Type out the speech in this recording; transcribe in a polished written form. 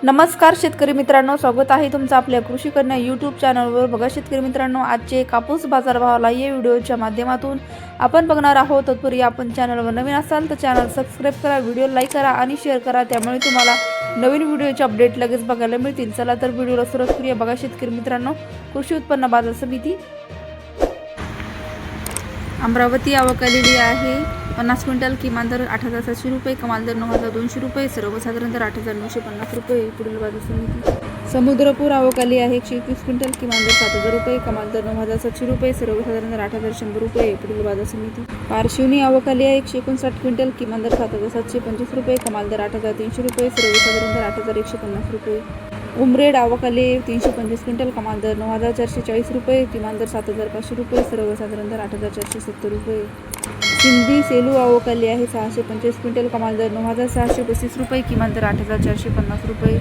नमस्कार शेतकरी मित्रांनो, स्वागत आहे तुमचं आपल्या कृषी कन्या यूट्यूब चॅनलवर। बघा शेतकरी मित्रांनो, आजचे कापूस बाजारभावाला या व्हिडिओच्या माध्यमातून आपण बघणार आहोत। तत्पूर्वी आपण चॅनलवर नवीन असाल तर चॅनल सबस्क्राइब करा, व्हिडिओ लाईक करा आणि शेअर करा, त्यामुळे तुम्हाला नवीन व्हिडिओचे अपडेट लगेच बघायला मिळतील। चला तर व्हिडिओला सुरुवात करूया। बघा शेतकरी मित्रांनो, कृषी उत्पन्न बाजार समिती अमरावती आवक आलेली आहे 50 क्विंटल, किमान दर 8,700 रुपये, कमाल दर 9,200 रुपये, सर्वसाधारण दर 8,950 रुपये। पुढील बाजार समिती समुद्रपूर आवक आली आहे 121 क्विंटल, किमान दर 7,000 रुपये, कमाल दर 9,700 रुपये, सर्वसाधारण दर 8,100 रुपये। पुढील बाजार समिती पारशिवनी आवक आली आहे 159 क्विंटल, किमान दर 7,725 रुपये, कमाल दर 8,300 रुपये, सर्वसाधारण दर 8,150 रुपये। उमरेड आवक आली 325 क्विंटल, कमाल दर 9,440 रुपये, किमान दर 7,500 रुपये, सर्वसाधारण दर 8,470 रुपये। सिंधी सेलू आवक आली आहे 625 क्विंटल, कमाल दर 9,635 रुपये, किमान दर 8,450 रुपये।